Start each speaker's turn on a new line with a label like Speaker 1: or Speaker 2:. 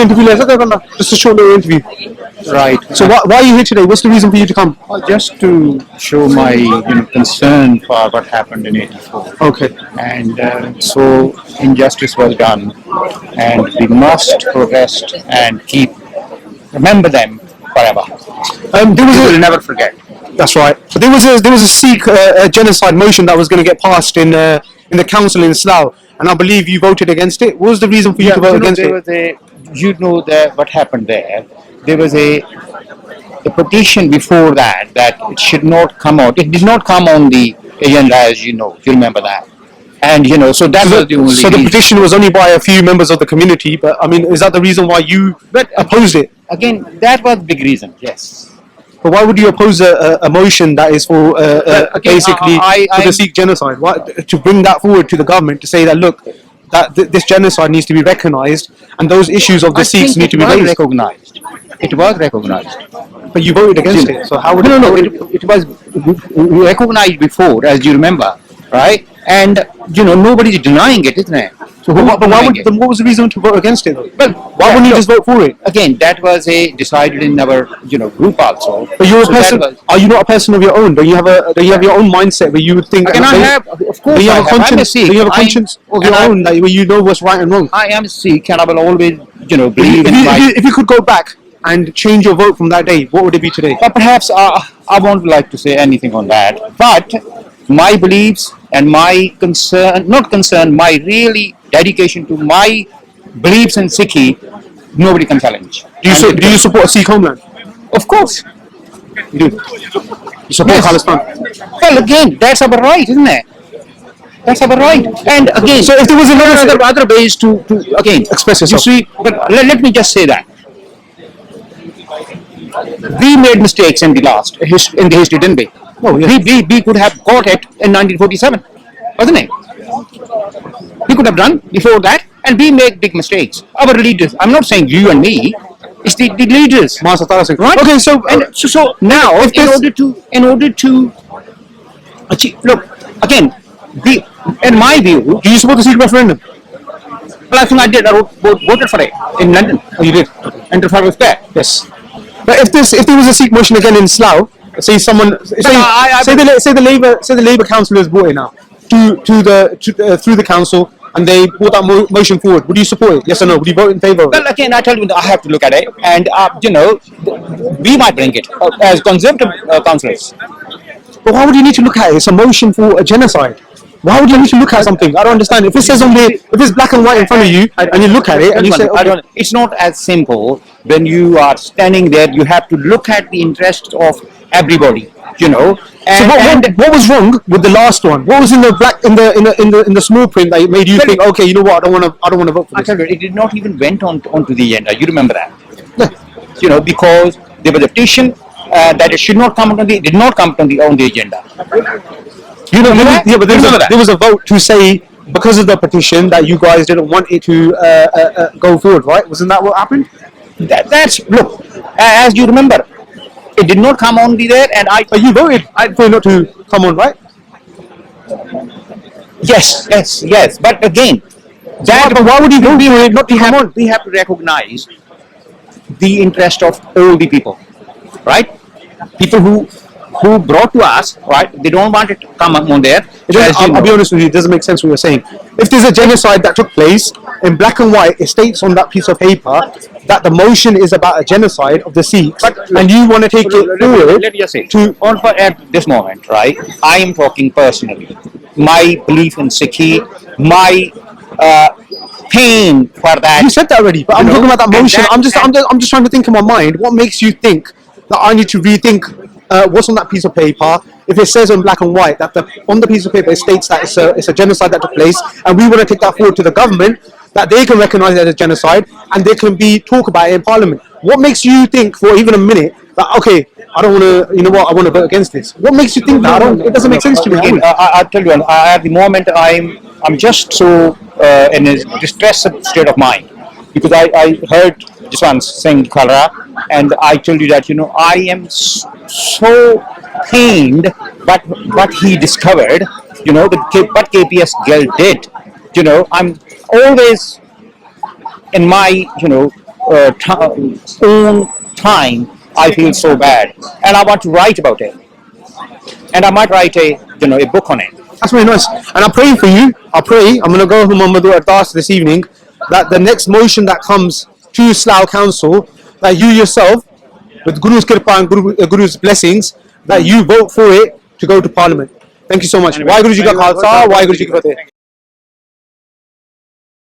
Speaker 1: interview just a short little interview.
Speaker 2: Right.
Speaker 1: So why are you here today? What's the reason for you to come?
Speaker 2: Just to show my concern for what happened in '84.
Speaker 1: Okay.
Speaker 2: And so injustice was done, and we must protest and remember them forever.
Speaker 1: There was
Speaker 2: We will never forget.
Speaker 1: That's right. But there was a Sikh genocide motion that was going to get passed in the council in Slough, and I believe you voted against it. What was the reason for you to vote against it?
Speaker 2: What happened there. There was a petition before that it should not come out. It did not come on the agenda, as you know. You remember that. And so that was the only.
Speaker 1: So the petition was only by a few members of the community, but I mean, is that the reason why you opposed it?
Speaker 2: Again, that was the big reason. Yes.
Speaker 1: But why would you oppose a motion that is for basically for the Sikh genocide? Why, to bring that forward to the government to say that look, that this genocide needs to be recognised and those issues of the Sikhs need to be raised.
Speaker 2: It was recognized.
Speaker 1: But you voted against it. So how would
Speaker 2: no? It was recognized before, as you remember, right? And nobody's denying it, isn't it?
Speaker 1: So what was the reason to vote against it?
Speaker 2: Well,
Speaker 1: why wouldn't you just vote for it?
Speaker 2: Again, that was decided in our group also.
Speaker 1: But you're a person. Are you not a person of your own? Do you have your own mindset where you would think?
Speaker 2: Again, I have. Of course,
Speaker 1: do you have
Speaker 2: a conscience.
Speaker 1: Do you have a conscience of your own that where you know what's right and wrong?
Speaker 2: I am Sikh, and I will always believe in my.
Speaker 1: If you could go back and change your vote from that day, what would it be today?
Speaker 2: But perhaps I won't like to say anything on that. But my beliefs and my my really dedication to my beliefs in Sikhi, nobody can challenge.
Speaker 1: Do you support a Sikh homeland?
Speaker 2: Of course.
Speaker 1: You do? You support Khalistan?
Speaker 2: Well, again, that's our right, isn't it? That's our right. And again,
Speaker 1: so if there was
Speaker 2: other ways to again
Speaker 1: express yourself.
Speaker 2: You see, but let me just say that. We made mistakes in the history, didn't we?
Speaker 1: Oh, yeah.
Speaker 2: We could have got it in 1947, wasn't it? We could have done before that, and we make big mistakes. Our leaders, I'm not saying you and me, it's the leaders.
Speaker 1: Right?
Speaker 2: Okay, so now, in order to achieve, look, again, in my view,
Speaker 1: do you support the Sikh referendum?
Speaker 2: Well, I think I did. I voted for it in London.
Speaker 1: Oh, you did?
Speaker 2: And Trafalgar was there.
Speaker 1: Yes. But if there was a Sikh motion again in Slough, say the Labour councillors brought it now through the council, and they brought that motion forward, would you support it? Yes or no? Would you vote in favour of it?
Speaker 2: Well, again, I tell you, I have to look at it, and we might bring it as Conservative councillors.
Speaker 1: But why would you need to look at it? It's a motion for a genocide. Why would you need to look at something? I don't understand. If it says if it's black and white in front of you, and you look at it, and you say, okay.
Speaker 2: It's not as simple. When you are standing there, you have to look at the interests of everybody. And,
Speaker 1: so what was wrong with the last one? What was in the small print that made you think, okay, you know what, I don't want to vote for this?
Speaker 2: I tell you, it did not even went onto the agenda. You remember that? Yeah. Because there was a petition that it should not come on did not come on the agenda.
Speaker 1: But there was a vote to say because of the petition that you guys didn't want it to go forward, right? Wasn't that what happened?
Speaker 2: Look, as you remember, it did not come on there, and
Speaker 1: But you voted for it not to come on, right?
Speaker 2: Yes. But again,
Speaker 1: but why would you vote for it not to come on?
Speaker 2: We have to recognize the interest of all the people, right? People who brought to us, right? They don't want it to come on there.
Speaker 1: I'll be honest with you, it doesn't make sense what you're saying. If there's a genocide that took place, in black and white, it states on that piece of paper that the motion is about a genocide of the Sikhs, and you want to take it forward.
Speaker 2: Let me just say, at this moment, right? I am talking personally. My belief in Sikhi, my pain for that.
Speaker 1: You said that already, but I'm talking about that motion. I'm just trying to think in my mind. What makes you think that I need to rethink what's on that piece of paper? If it says in black and white that on the piece of paper it states that it's a genocide that took place, and we want to take that forward to the government, that they can recognise it as a genocide, and there can be talk about it in Parliament. What makes you think for even a minute that okay, I don't want to, you know what, I want to vote against this? What makes you think that? It doesn't make sense to me.
Speaker 2: I'll tell you, at the moment I'm just so in a distressed state of mind, because I heard this one saying cholera, and I told you that I am so pained, but what he discovered, what KPS girl did, I'm always in my own time, I feel so bad, and I want to write about it, and I might write a book on it.
Speaker 1: That's very nice. And I'm praying for you. I pray, I'm going to go to Muhammadu Ardas this evening, that the next motion that comes to Slough Council, that you yourself, with Guru's Kirpa and Guru's blessings, that you vote for it to go to Parliament. Thank you so much. Waheguru Ji Ka Khalsa, Waheguru Ji Ki Fateh.